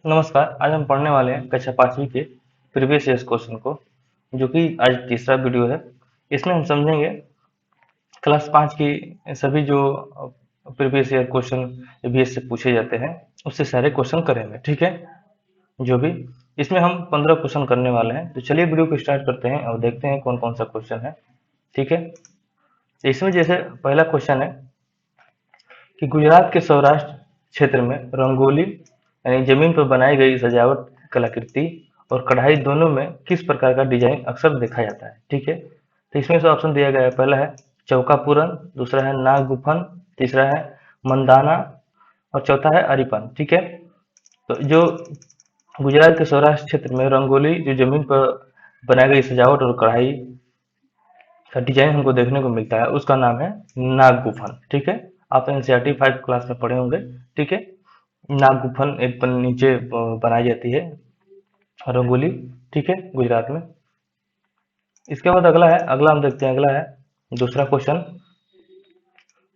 नमस्कार। आज हम पढ़ने वाले हैं कक्षा 5वीं के प्रीवियस ईयर्स क्वेश्चन को, जो कि आज तीसरा वीडियो है। इसमें हम समझेंगे क्लास 5 की सभी जो प्रीवियस ईयर क्वेश्चन ईवीएस से पूछे जाते हैं, उससे सारे क्वेश्चन करेंगे। ठीक है, जो भी इसमें हम 15 क्वेश्चन करने वाले हैं। तो चलिए वीडियो को स्टार्ट करते हैं और देखते हैं कौन कौन सा क्वेश्चन है। ठीक है, तो इसमें जैसे पहला क्वेश्चन है कि गुजरात के सौराष्ट्र क्षेत्र में रंगोली यानी जमीन पर बनाई गई सजावट कलाकृति और कढ़ाई दोनों में किस प्रकार का डिजाइन अक्सर देखा जाता है। ठीक है, तो इसमें से ऑप्शन दिया गया है। पहला है चौका पूरन, दूसरा है नाग गुफन, तीसरा है मंदाना और चौथा है अरिपन। ठीक है, तो जो गुजरात के सौराष्ट्र क्षेत्र में रंगोली जो जमीन पर बनाई गई सजावट और कढ़ाई का डिजाइन हमको देखने को मिलता है, उसका नाम है नाग गुफन। ठीक है, आप एनसीईआरटी 5 क्लास में पढ़े होंगे। ठीक है, नाग गुफन एक नीचे बनाई जाती है रंगोली। ठीक है, गुजरात में। इसके बाद अगला हम देखते हैं। अगला है दूसरा क्वेश्चन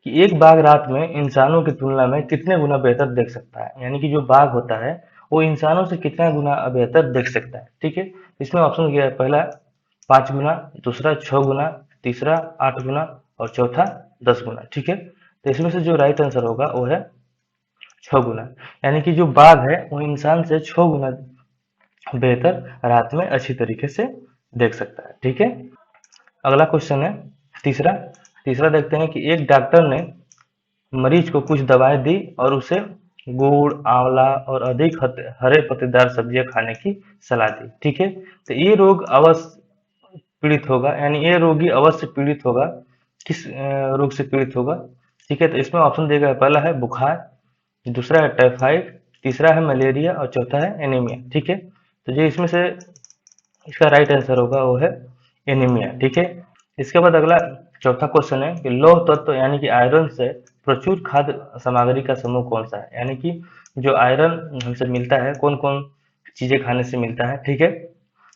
कि एक बाघ रात में इंसानों की तुलना में कितने गुना बेहतर देख सकता है। यानी कि जो बाघ होता है वो इंसानों से कितना गुना बेहतर देख सकता है। ठीक है, इसमें ऑप्शन दिया है। पहला 5 गुना, दूसरा 6 गुना, तीसरा 8 गुना और चौथा 10 गुना। ठीक है, तो इसमें से जो राइट आंसर होगा वो है 6 गुना। यानी कि जो बाघ है वो इंसान से 6 गुना बेहतर रात में अच्छी तरीके से देख सकता है। ठीक है, अगला क्वेश्चन है तीसरा। तीसरा देखते हैं कि एक डॉक्टर ने मरीज को कुछ दवाएं दी और उसे गुड़, आंवला और अधिक हरे पत्तेदार सब्जियां खाने की सलाह दी। ठीक है, तो ये रोग अवश्य पीड़ित होगा, यानी ये रोगी अवश्य पीड़ित होगा। किस रोग से पीड़ित होगा? ठीक है, तो इसमें ऑप्शन दिया गया है। पहला है बुखार, दूसरा है टाइफाइड, तीसरा है मलेरिया और चौथा है एनीमिया। ठीक है, तो जो इसमें से इसका राइट आंसर होगा वो है एनीमिया। ठीक है, इसके बाद अगला चौथा क्वेश्चन है कि लौह तत्व यानी कि आयरन से प्रचुर खाद्य सामग्री का समूह कौन सा है। यानी कि जो आयरन हमसे मिलता है कौन कौन चीजें खाने से मिलता है। ठीक है,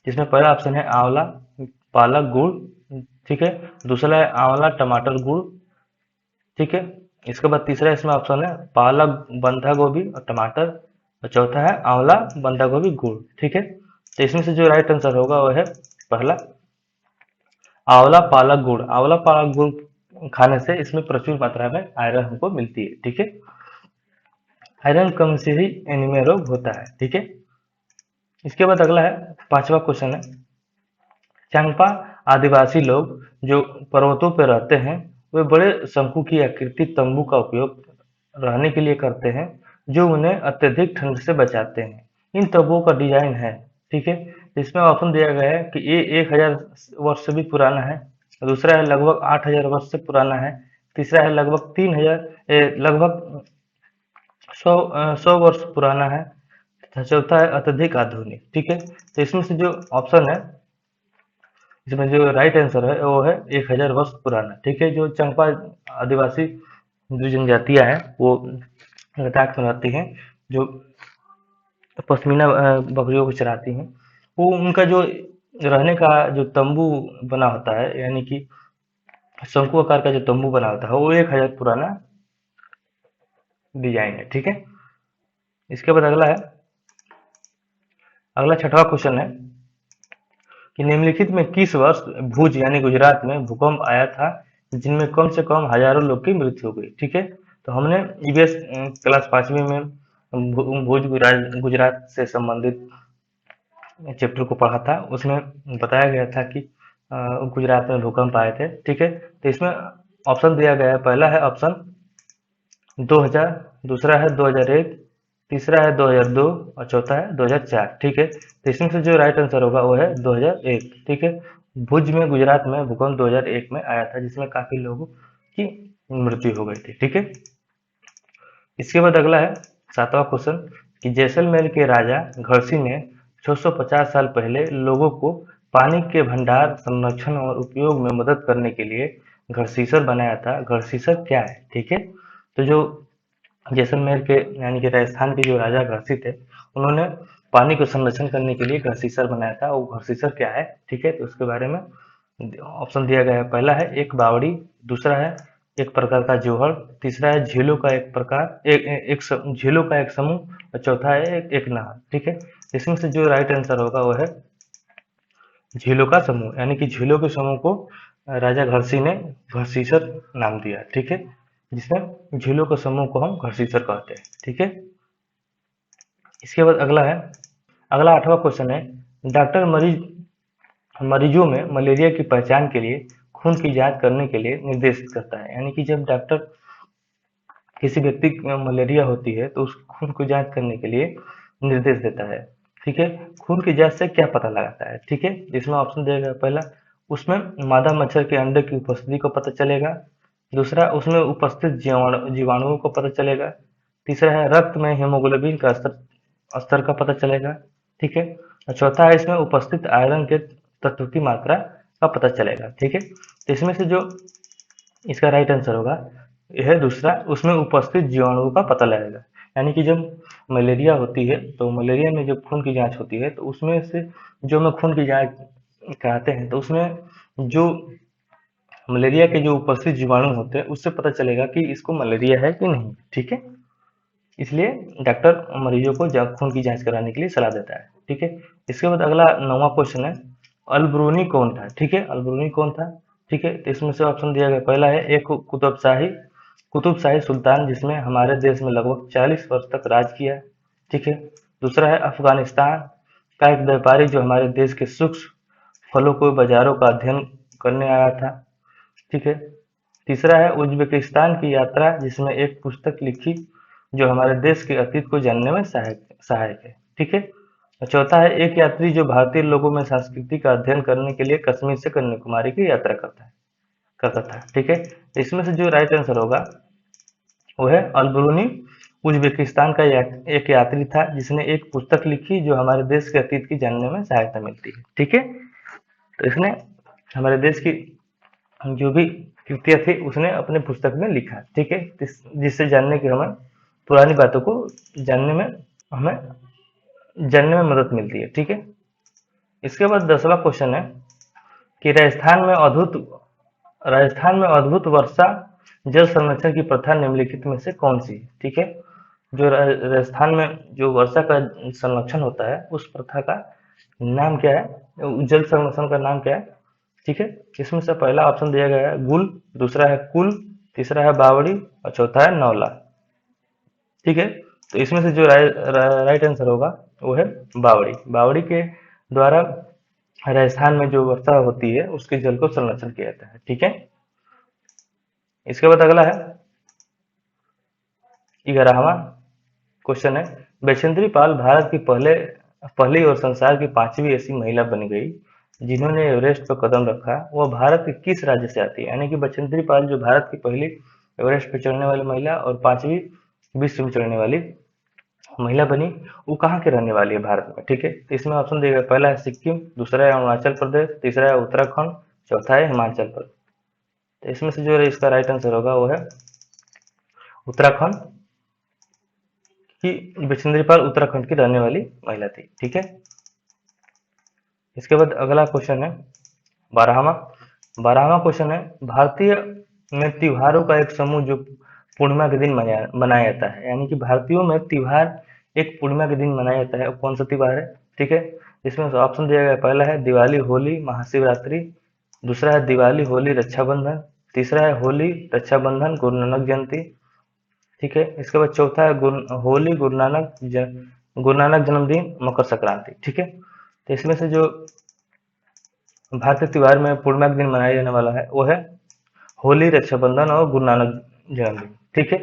इसमें पहला ऑप्शन है आंवला, पालक, गुड़। ठीक है, दूसरा है आंवला, टमाटर, गुड़। ठीक है, इसके बाद तीसरा इसमें ऑप्शन है पालक, बंधा गोभी और टमाटर और चौथा है आंवला, बंधा गोभी, गुड़। ठीक है, तो इसमें से जो राइट आंसर होगा वो है पहला आंवला, पालक, गुड़। आंवला, पालक, गुड़ खाने से इसमें प्रचुर मात्रा में आयरन हमको मिलती है। ठीक है, आयरन कम से ही एनीमिया रोग होता है। ठीक है, इसके बाद अगला है पांचवा क्वेश्चन है चांगपा आदिवासी लोग जो पर्वतों पर रहते हैं वे बड़े शंकु की आकृति तंबू का उपयोग रहने के लिए करते हैं, जो उन्हें अत्यधिक ठंड से बचाते हैं। इन तंबुओं का डिजाइन है। ठीक है, इसमें ऑप्शन दिया गया है कि ये 1000 वर्ष से भी पुराना है, दूसरा है लगभग 8000 वर्ष से पुराना है, तीसरा है लगभग 3000 लगभग 100 वर्ष पुराना है तथा चौथा है अत्यधिक आधुनिक। ठीक है, तो इसमें से जो ऑप्शन है इसमें जो राइट आंसर है वो है 1000 वर्ष पुराना। ठीक है, जो चंपा आदिवासी जो जनजातियां हैं वो लद्दाख में रहती हैं, जो पश्मीना बकरियों को चराती हैं, वो उनका जो रहने का जो तंबू बना होता है, यानी कि शंकु आकार का जो तंबू बना होता है, वो 1000 पुराना डिजाइन है। ठीक है, इसके बाद अगला छठवां क्वेश्चन है कि निम्नलिखित में किस वर्ष भुज यानी गुजरात में भूकंप आया था जिनमें कम से कम हजारों लोग की मृत्यु हो गई। ठीक है, तो हमने ईवीएस क्लास 5वीं में भुज गुजरात से संबंधित चैप्टर को पढ़ा था। उसमें बताया गया था कि गुजरात में भूकंप आए थे। ठीक है, तो इसमें ऑप्शन दिया गया है। पहला है ऑप्शन 2000, दूसरा है 2001, तीसरा है 2002 और चौथा है 2004। ठीक है, तो इसमें से जो राइट आंसर होगा वो है 2001। ठीक है, भुज में गुजरात में भूकंप 2001 में आया था जिसमें काफी लोगों की मृत्यु हो गई थी। ठीक है, इसके बाद अगला है सातवां क्वेश्चन कि जैसलमेर के राजा घरसी ने 650 साल पहले लोगों को पानी के भंडार, संरक्षण और उपयोग में मदद करने के लिए घड़सीसर बनाया था। घड़सीसर क्या है? ठीक है, तो जो जैसलमेर के यानी कि राजस्थान के जो राजा घरसी थे, उन्होंने पानी को संरक्षण करने के लिए घड़सीसर बनाया था। वो घड़सीसर क्या है? ठीक है, तो उसके बारे में ऑप्शन दिया गया है। पहला है एक बावड़ी, दूसरा है एक प्रकार का जौहर, तीसरा है झीलों का एक प्रकार, झीलों का एक समूह, और चौथा है एक नहर। ठीक है, इसमें से जो राइट आंसर होगा वो है झीलों का समूह, यानी कि झीलों के समूह को राजा घर्षी ने घर्षीसर नाम दिया। ठीक है, जिसमें झीलों के समूह को हम घर्षीसर कहते हैं। ठीक है, इसके बाद अगला 8वां क्वेश्चन है, डॉक्टर मरीजों में मलेरिया की पहचान के लिए खून की जांच करने के लिए निर्देशित करता है। यानी कि जब डॉक्टर किसी व्यक्ति में मलेरिया होती है तो उस खून को जांच करने के लिए निर्देश देता है। ठीक है, खून की जांच से क्या पता लगाता है? ठीक है, इसमें ऑप्शन दिया गया, पहला उसमें मादा मच्छर के अंडे की उपस्थिति को पता चलेगा, दूसरा उसमें उपस्थित जीवाणुओं को पता चलेगा, तीसरा है रक्त में हीमोग्लोबिन का स्तर का पता चलेगा। ठीक है, और चौथा है इसमें उपस्थित आयरन के तत्व की मात्रा का पता चलेगा। ठीक है, तो इसमें से जो इसका राइट आंसर होगा यह है दूसरा, उसमें उपस्थित जीवाणुओं का पता लगेगा। यानी कि जब मलेरिया होती है तो मलेरिया में जब खून की जांच होती है तो उसमें से जो हम खून की जांच कराते हैं तो उसमें जो मलेरिया के जो उपस्थित जीवाणु होते हैं उससे पता चलेगा कि इसको मलेरिया है कि नहीं। ठीक है, इसलिए डॉक्टर मरीजों को खून की जांच कराने के लिए सलाह देता है। ठीक है, इसके बाद अगला 9वां क्वेश्चन है, अलब्रूनी कौन था? ठीक है, अलब्रूनी कौन था? ठीक है, तो इसमें से ऑप्शन दिया गया, पहला है एक कुतुबशाही सुल्तान जिसने हमारे देश में लगभग 40 वर्ष तक राज किया। ठीक है, दूसरा है अफगानिस्तान का एक व्यापारी जो हमारे देश के सूक्ष्म फलों को बाजारों का अध्ययन करने आया था। ठीक है, तीसरा है उज्बेकिस्तान की यात्रा जिसमें एक पुस्तक लिखी जो हमारे देश के अतीत को जानने में सहायक सहायक है। ठीक है, और चौथा है एक यात्री जो भारतीय लोगों में संस्कृति का अध्ययन करने के लिए कश्मीर से कन्याकुमारी की यात्रा करता था। ठीक है, इसमें से जो राइट आंसर होगा वो है अलबरूनी उज्बेकिस्तान का एक यात्री था जिसने एक पुस्तक लिखी जो हमारे देश के अतीत की जानने में सहायता मिलती है। ठीक है, तो इसने हमारे देश की जो भी कृतियाँ थी उसने अपने पुस्तक में लिखा। ठीक है, जिससे जानने की हमें पुरानी बातों को जानने में हमें जानने में मदद मिलती है। ठीक है, इसके बाद 10वां क्वेश्चन है कि राजस्थान में अद्भुत वर्षा जल संरक्षण की प्रथा निम्नलिखित में से कौन सी है? ठीक है, जो राजस्थान में जो वर्षा का संरक्षण होता है उस प्रथा का नाम क्या है, जल संरक्षण का नाम क्या है? ठीक है, इसमें से पहला ऑप्शन दिया गया है गुल, दूसरा है कुल, तीसरा है बावड़ी और चौथा है नौला। ठीक है, तो इसमें से जो राइट आंसर होगा वो है बावड़ी। बावड़ी के द्वारा राजस्थान में जो वर्षा होती है उसके जल को संरक्षण किया जाता है। ठीक है, इसके बाद अगला है 11वां क्वेश्चन है, बछेंद्री पाल भारत की पहली और संसार की 5वीं ऐसी महिला बन गई जिन्होंने एवरेस्ट पर कदम रखा। वह भारत के किस राज्य से आती है? यानी कि बछेंद्री पाल जो भारत की पहली एवरेस्ट पर चढ़ने वाली महिला और 5वीं विश्व में चढ़ने वाली महिला बनी, वो कहाँ के रहने वाली है भारत में? ठीक है, तो इसमें ऑप्शन दिया गया, पहला है सिक्किम, दूसरा है अरुणाचल प्रदेश, तीसरा है उत्तराखंड, चौथा है हिमाचल प्रदेश। तो इसमें से जो इसका राइट आंसर होगा वो है उत्तराखंड की। बछेंद्री पाल उत्तराखंड की रहने वाली महिला थी। ठीक है, इसके बाद अगला क्वेश्चन है 12वां 12वां क्वेश्चन है, भारतीय में त्योहारों का एक समूह जो पूर्णिमा के दिन मनाया जाता है। यानी कि भारतीयों में त्योहार एक पूर्णिमा के दिन मनाया जाता है, कौन सा त्योहार है? ठीक है, इसमें ऑप्शन दिया गया, पहला है दिवाली, होली, महाशिवरात्रि, दूसरा है दिवाली, होली, रक्षाबंधन, तीसरा है होली, रक्षाबंधन, गुरु नानक जयंती। ठीक है, इसके बाद चौथा है होली, गुरु नानक जन्मदिन, मकर संक्रांति। ठीक है, तो इसमें से जो भारतीय त्योहार में पूर्णिमा के दिन मनाया जाने वाला है वो है होली, रक्षाबंधन और गुरु नानक जयंती। ठीक है,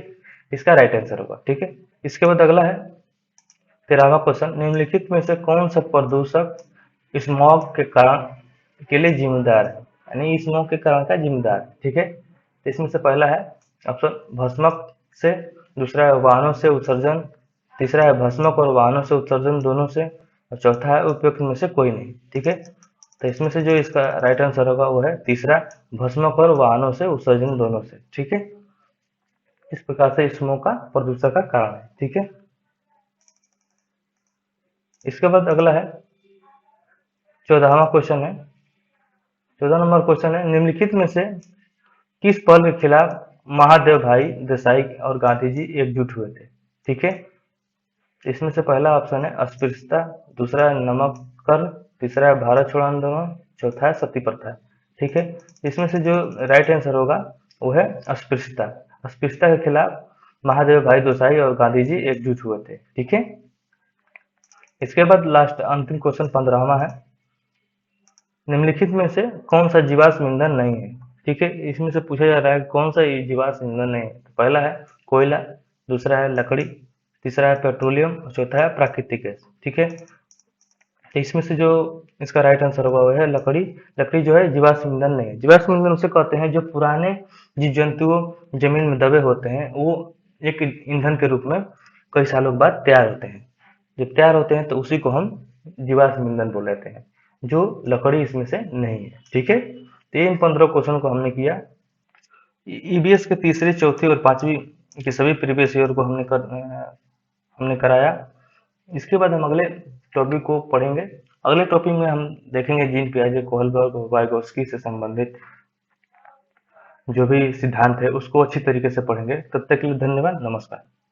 इसका राइट आंसर होगा। ठीक है, इसके बाद अगला है 13वां क्वेश्चन, निम्नलिखित में से कौन सा प्रदूषक स्मॉग के लिए जिम्मेदार है? यानी स्मॉग के कारण का जिम्मेदार। ठीक है, तो इसमें से पहला है ऑप्शन भस्मक से, दूसरा है वाहनों से उत्सर्जन, तीसरा है भस्मक और वाहनों से उत्सर्जन दोनों से, और चौथा है उपयुक्त में से कोई नहीं। ठीक है, तो इसमें से जो इसका राइट आंसर होगा वो है तीसरा, भस्मक और वाहनों से उत्सर्जन दोनों से। ठीक है, इस प्रकार से स्मोक का प्रदूषण का कारण है। ठीक है, इसके बाद अगला है 14वां क्वेश्चन है, 14 नंबर क्वेश्चन है, निम्नलिखित में से किस पहल के खिलाफ महादेव भाई देसाई और गांधी जी एकजुट हुए थे। ठीक है, इसमें से पहला ऑप्शन है अस्पृश्यता, दूसरा है नमक कर, तीसरा है भारत छोड़ो आंदोलन, चौथा है सती प्रथा। ठीक है, इसमें से जो राइट आंसर होगा वो है अस्पृश्यता। अस्पृश्यता के खिलाफ महादेव भाई देसाई और गांधी जी एकजुट हुए थे। ठीक है, इसके बाद लास्ट अंतिम क्वेश्चन 15वां है, निम्नलिखित में से कौन सा जीवाश्म ईंधन नहीं है। ठीक है, इसमें से पूछा जा रहा है कौन सा जीवाश्म ईंधन नहीं है। तो पहला है कोयला, दूसरा है लकड़ी, तीसरा है पेट्रोलियम और चौथा है प्राकृतिक गैस। ठीक है, तो इसमें से जो इसका राइट आंसर होगा वो है लकड़ी। लकड़ी जो है जीवाश्म ईंधन नहीं है। जीवाश्म ईंधन उसे कहते हैं जो पुराने जीव जंतुओं जमीन में दबे होते हैं, वो एक ईंधन के रूप में कई सालों बाद तैयार होते हैं। जब तैयार होते हैं तो उसी को हम जीवाश्म ईंधन बोल लेते हैं, जो लकड़ी इसमें से नहीं है। ठीक है, तो इन 15 क्वेश्चन को हमने किया। ईबीएस के तीसरे, चौथी और पांचवी के सभी प्रीवियस ईयर को हमने कराया। इसके बाद हम अगले टॉपिक को पढ़ेंगे। अगले टॉपिक में हम देखेंगे जीन पियाजे, कोहलबर्ग और वाइगोत्स्की से संबंधित जो भी सिद्धांत है उसको अच्छी तरीके से पढ़ेंगे। तब तक के लिए धन्यवाद, नमस्कार।